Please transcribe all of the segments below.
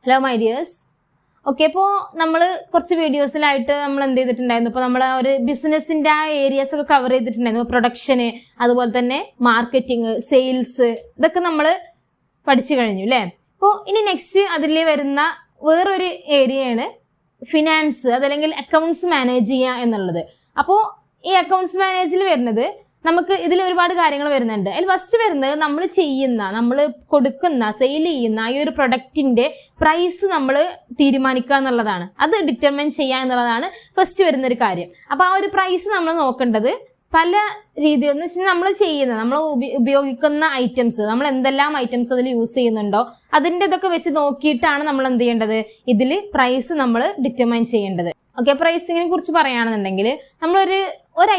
Hello my dears. Okay, ഇപ്പോൾ നമ്മൾ കുറച്ച് വീഡിയോസിലായിട്ട് നമ്മൾ എന്ത് ചെയ്തിട്ടുണ്ടായിരുന്നു, ഇപ്പോൾ നമ്മൾ ഒരു ബിസിനസ്സിൻ്റെ ആ ഏരിയാസ് ഒക്കെ കവർ ചെയ്തിട്ടുണ്ടായിരുന്നു. പ്രൊഡക്ഷന്, അതുപോലെ തന്നെ മാർക്കറ്റിംഗ്, സെയിൽസ്, ഇതൊക്കെ നമ്മൾ പഠിച്ചു കഴിഞ്ഞു അല്ലേ. അപ്പോൾ ഇനി നെക്സ്റ്റ് അതിൽ വരുന്ന വേറൊരു ഏരിയയാണ് ഫിനാൻസ്, അതല്ലെങ്കിൽ അക്കൗണ്ട്സ് മാനേജ് ചെയ്യുക എന്നുള്ളത്. അപ്പോൾ ഈ അക്കൗണ്ട്സ് മാനേജിൽ വരുന്നത് നമുക്ക് ഇതിൽ ഒരുപാട് കാര്യങ്ങൾ വരുന്നുണ്ട്. അതിൽ ഫസ്റ്റ് വരുന്നത് നമ്മൾ കൊടുക്കുന്ന, സെയിൽ ചെയ്യുന്ന ഈ ഒരു പ്രൊഡക്റ്റിന്റെ പ്രൈസ് നമ്മൾ തീരുമാനിക്കുക എന്നുള്ളതാണ്. അത് ഡിറ്റർമിൻ ചെയ്യുക എന്നുള്ളതാണ് ഫസ്റ്റ് വരുന്ന ഒരു കാര്യം. അപ്പൊ ആ ഒരു പ്രൈസ് നമ്മൾ നോക്കേണ്ടത് പല രീതിയിൽ എന്ന് വെച്ചാൽ നമ്മൾ ഉപയോഗിക്കുന്ന ഐറ്റംസ്, നമ്മൾ എന്തെല്ലാം ഐറ്റംസ് അതിൽ യൂസ് ചെയ്യുന്നുണ്ടോ അതിൻ്റെ ഇതൊക്കെ വെച്ച് നോക്കിയിട്ടാണ് നമ്മൾ എന്ത് ചെയ്യേണ്ടത്, ഇതിൽ പ്രൈസ് നമ്മൾ ഡിറ്റർമൈൻ ചെയ്യേണ്ടത്. ഓക്കെ, പ്രൈസിങ്ങിനെ കുറിച്ച് പറയുകയാണെന്നുണ്ടെങ്കിൽ നമ്മളൊരു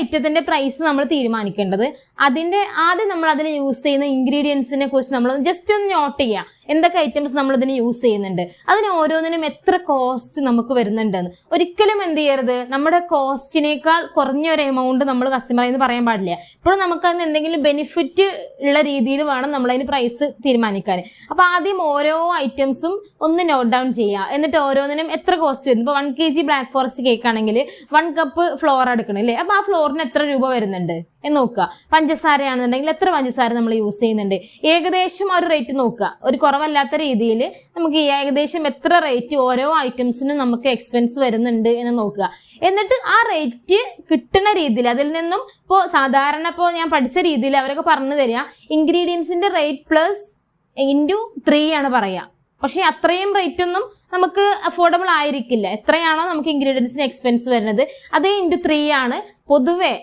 ഐറ്റത്തിന്റെ പ്രൈസ് നമ്മൾ തീരുമാനിക്കേണ്ടത് അതിന്റെ ആദ്യം നമ്മൾ അതിൽ യൂസ് ചെയ്യുന്ന ഇൻഗ്രീഡിയൻസിനെ കുറിച്ച് നമ്മൾ ജസ്റ്റ് ഒന്ന് നോട്ട് ചെയ്യുക. എന്തൊക്കെ ഐറ്റംസ് നമ്മൾ ഇതിന് യൂസ് ചെയ്യുന്നുണ്ട്, അതിന് ഓരോന്നിനും എത്ര കോസ്റ്റ് നമുക്ക് വരുന്നുണ്ടെന്ന്. ഒരിക്കലും എന്ത് ചെയ്യരുത്, നമ്മുടെ കോസ്റ്റിനേക്കാൾ കുറഞ്ഞ ഒരു എമൗണ്ട് നമ്മൾ കസ്റ്റമറിൽ നിന്ന് പറയാൻ പാടില്ല. ഇപ്പോഴും നമുക്ക് അതിന് എന്തെങ്കിലും ബെനിഫിറ്റ് ഉള്ള രീതിയിൽ വേണം നമ്മൾ അതിന് പ്രൈസ് തീരുമാനിക്കാൻ. അപ്പൊ ആദ്യം ഓരോ ഐറ്റംസും ഒന്ന് നോട്ട് ഡൗൺ ചെയ്യുക. എന്നിട്ട് ഓരോന്നിനും എത്ര കോസ്റ്റ് വരുന്നു. ഇപ്പൊ 1 kg ബ്ലാക്ക് ഫോറസ്റ്റ് കേക്ക് ആണെങ്കിൽ 1 കപ്പ് ഫ്ലോർ എടുക്കണം അല്ലേ. അപ്പൊ ആ ഫ്ലോറിന് എത്ര രൂപ വരുന്നുണ്ട് എന്ന് നോക്കുക. പഞ്ചസാരയാണെന്നുണ്ടെങ്കിൽ എത്ര പഞ്ചസാര നമ്മൾ യൂസ് ചെയ്യുന്നുണ്ട്, ഏകദേശം ഒരു റേറ്റ് നോക്കുക. ഒരു കുറവല്ലാത്ത രീതിയിൽ നമുക്ക് ഏകദേശം എത്ര റേറ്റ് ഓരോ ഐറ്റംസിനും നമുക്ക് എക്സ്പെൻസ് വരുന്നുണ്ട് എന്ന് നോക്കുക. എന്നിട്ട് ആ റേറ്റ് കിട്ടുന്ന രീതിയിൽ അതിൽ നിന്നും ഇപ്പോൾ സാധാരണ ഇപ്പോൾ ഞാൻ പഠിച്ച രീതിയിൽ അവരൊക്കെ പറഞ്ഞു തരിക, ഇൻഗ്രീഡിയൻസിന്റെ റേറ്റ് പ്ലസ് ഇൻറ്റു 3 ആണ് പറയുക. പക്ഷെ അത്രയും റേറ്റ് ഒന്നും നമുക്ക് അഫോർഡബിൾ ആയിരിക്കില്ല. എത്രയാണോ നമുക്ക് ഇൻഗ്രീഡിയൻസിന് എക്സ്പെൻസ് വരുന്നത് അതേ ഇൻറ്റു 3 ആണ് പൊതുവെ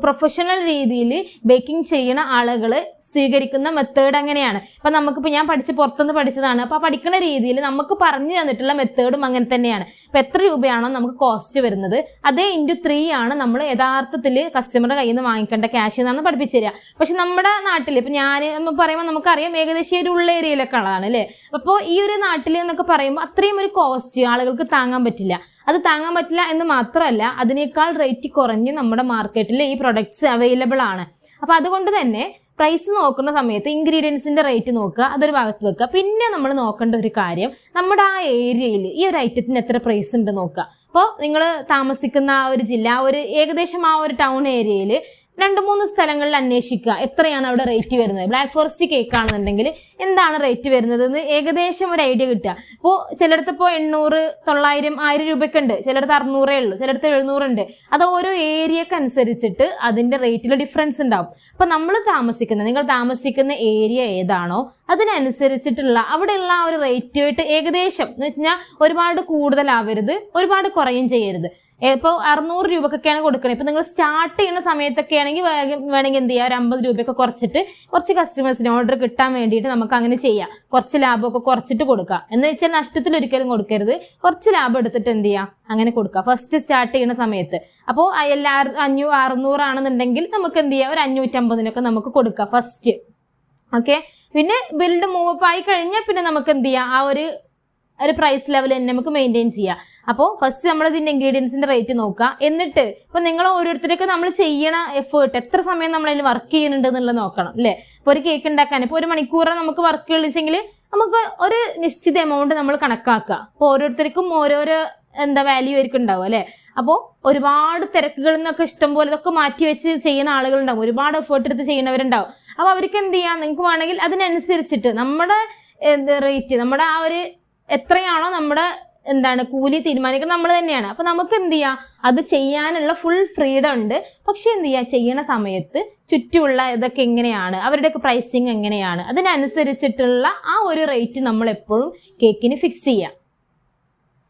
പ്രൊഫഷണൽ രീതിയിൽ ബേക്കിംഗ് ചെയ്യുന്ന ആളുകൾ സ്വീകരിക്കുന്ന മെത്തേഡ് അങ്ങനെയാണ്. അപ്പൊ നമുക്കിപ്പോൾ ഞാൻ പുറത്തുനിന്ന് പഠിച്ചതാണ്. അപ്പൊ പഠിക്കുന്ന രീതിയിൽ നമുക്ക് പറഞ്ഞു തന്നിട്ടുള്ള മെത്തേഡും അങ്ങനെ തന്നെയാണ്. അപ്പൊ എത്ര രൂപയാണോ നമുക്ക് കോസ്റ്റ് വരുന്നത് അതേ ഇൻറ്റു 3 ആണ് നമ്മൾ യഥാർത്ഥത്തിൽ കസ്റ്റമറുടെ കയ്യിൽ നിന്ന് വാങ്ങിക്കേണ്ട ക്യാഷ് എന്നാണ് പഠിപ്പിച്ചു തരിക. പക്ഷെ നമ്മുടെ നാട്ടിൽ ഇപ്പൊ ഞാൻ പറയുമ്പോൾ നമുക്കറിയാം ഏകദേശം ഒരു ഉള്ള ഏരിയയിലൊക്കെ ഉള്ളതാണ് അല്ലേ. അപ്പോൾ ഈ ഒരു നാട്ടിൽ എന്നൊക്കെ പറയുമ്പോൾ അത്രയും ഒരു കോസ്റ്റ് ആളുകൾക്ക് താങ്ങാൻ പറ്റില്ല. അത് താങ്ങാൻ പറ്റില്ല എന്ന് മാത്രമല്ല, അതിനേക്കാൾ റേറ്റ് കുറഞ്ഞ് നമ്മുടെ മാർക്കറ്റിൽ ഈ പ്രൊഡക്ട്സ് അവൈലബിൾ ആണ്. അപ്പൊ അതുകൊണ്ട് തന്നെ പ്രൈസ് നോക്കുന്ന സമയത്ത് ഇൻഗ്രീഡിയൻസിന്റെ റേറ്റ് നോക്കുക, അതൊരു ഭാഗത്ത് വെക്കുക. പിന്നെ നമ്മൾ നോക്കേണ്ട ഒരു കാര്യം, നമ്മുടെ ആ ഏരിയയിൽ ഈ ഒരു ഐറ്റത്തിന് എത്ര പ്രൈസ് ഉണ്ട് നോക്കുക. അപ്പോൾ നിങ്ങൾ താമസിക്കുന്ന ആ ഒരു ജില്ല, ഏകദേശം ആ ഒരു ടൗൺ ഏരിയയിൽ 2-3 സ്ഥലങ്ങളിൽ അന്വേഷിക്കുക എത്രയാണ് അവിടെ റേറ്റ് വരുന്നത്. ബ്ലാക്ക് ഫോറസ്റ്റ് കേക്ക് ആണെന്നുണ്ടെങ്കിൽ എന്താണ് റേറ്റ് വരുന്നത് എന്ന് ഏകദേശം ഒരു ഐഡിയ കിട്ടുക. ഇപ്പോൾ ചിലയിടത്ത് ഇപ്പോൾ 800, 900, 1000 രൂപയ്ക്ക് ഉണ്ട്, ചിലയിടത്ത് 600 ഉള്ളൂ, ചിലയിടത്ത് 700 ഉണ്ട്. അത് ഓരോ ഏരിയക്ക് അനുസരിച്ചിട്ട് അതിന്റെ റേറ്റിൽ ഡിഫറൻസ് ഉണ്ടാവും. അപ്പൊ നിങ്ങൾ താമസിക്കുന്ന ഏരിയ ഏതാണോ അതിനനുസരിച്ചിട്ടുള്ള അവിടെയുള്ള ആ ഒരു റേറ്റുമായിട്ട് ഏകദേശം എന്ന് വെച്ച് കഴിഞ്ഞാൽ ഒരുപാട് കൂടുതലാവരുത്, ഒരുപാട് കുറയും ചെയ്യരുത്. ഇപ്പോൾ 600 രൂപക്കൊക്കെയാണ് കൊടുക്കണത്. ഇപ്പൊ നിങ്ങൾ സ്റ്റാർട്ട് ചെയ്യുന്ന സമയത്തൊക്കെ ആണെങ്കിൽ വേണമെങ്കിൽ എന്ത് ചെയ്യുക, ഒരു 50 രൂപയൊക്കെ കുറച്ചിട്ട് കുറച്ച് കസ്റ്റമേഴ്സിന് ഓർഡർ കിട്ടാൻ വേണ്ടിയിട്ട് നമുക്ക് അങ്ങനെ ചെയ്യാം. കുറച്ച് ലാഭമൊക്കെ കുറച്ചിട്ട് കൊടുക്കുക. എന്ന് വെച്ചാൽ നഷ്ടത്തിൽ ഒരിക്കലും കൊടുക്കരുത്, കുറച്ച് ലാഭം എടുത്തിട്ട് എന്ത് ചെയ്യാം, അങ്ങനെ കൊടുക്കുക ഫസ്റ്റ് സ്റ്റാർട്ട് ചെയ്യുന്ന സമയത്ത്. അപ്പോൾ എല്ലാവരും 600 ആണെന്നുണ്ടെങ്കിൽ നമുക്ക് എന്ത് ചെയ്യാം, ഒരു 550-നൊക്കെ നമുക്ക് കൊടുക്കാം ഫസ്റ്റ്. ഓക്കെ, പിന്നെ ബിൽഡ് മൂവപ്പ് ആയി കഴിഞ്ഞാൽ പിന്നെ നമുക്ക് എന്ത് ചെയ്യാം, ആ ഒരു പ്രൈസ് ലെവൽ തന്നെ നമുക്ക് മെയിൻറ്റെയിൻ ചെയ്യാം. അപ്പോൾ ഫസ്റ്റ് നമ്മൾ ഇതിന്റെ ഇൻഗ്രീഡിയൻസിന്റെ റേറ്റ് നോക്കുക. എന്നിട്ട് ഇപ്പൊ നിങ്ങൾ ഓരോരുത്തരൊക്കെ നമ്മൾ ചെയ്യണ എഫേർട്ട്, എത്ര സമയം നമ്മൾ അതിൽ വർക്ക് ചെയ്യുന്നുണ്ട് എന്നുള്ളത് നോക്കണം അല്ലേ. ഇപ്പൊ ഒരു കേക്ക് ഉണ്ടാക്കാൻ ഇപ്പോൾ 1 മണിക്കൂർ നമുക്ക് വർക്ക് കളിച്ചെങ്കിൽ നമുക്ക് ഒരു നിശ്ചിത എമൗണ്ട് നമ്മൾ കണക്കാക്കുക. അപ്പോൾ ഓരോരുത്തർക്കും ഓരോരോ വാല്യൂ ആയിരിക്കും ഉണ്ടാവും അല്ലെ. അപ്പോൾ ഒരുപാട് തിരക്കുകളിൽ നിന്നൊക്കെ ഇഷ്ടം പോലെ ഇതൊക്കെ മാറ്റി വെച്ച് ചെയ്യുന്ന ആളുകളുണ്ടാവും, ഒരുപാട് എഫേർട്ട് എടുത്ത് ചെയ്യുന്നവരുണ്ടാവും. അപ്പൊ അവർക്ക് എന്ത് ചെയ്യാം, നിങ്ങൾക്ക് വേണമെങ്കിൽ അതിനനുസരിച്ചിട്ട് നമ്മുടെ റേറ്റ്, നമ്മുടെ ആ ഒരു എത്രയാണോ നമ്മുടെ കൂലി തീരുമാനിക്കുന്നത് നമ്മൾ തന്നെയാണ്. അപ്പൊ നമുക്ക് എന്ത് ചെയ്യാം, അത് ചെയ്യാനുള്ള ഫുൾ ഫ്രീഡം ഉണ്ട്. പക്ഷെ എന്ത് ചെയ്യാം, ചെയ്യുന്ന സമയത്ത് ചുറ്റുമുള്ള ഇതൊക്കെ എങ്ങനെയാണ്, അവരുടെയൊക്കെ പ്രൈസിങ് എങ്ങനെയാണ്, അതിനനുസരിച്ചിട്ടുള്ള ആ ഒരു റേറ്റ് നമ്മൾ എപ്പോഴും കേക്കിന് ഫിക്സ് ചെയ്യാം.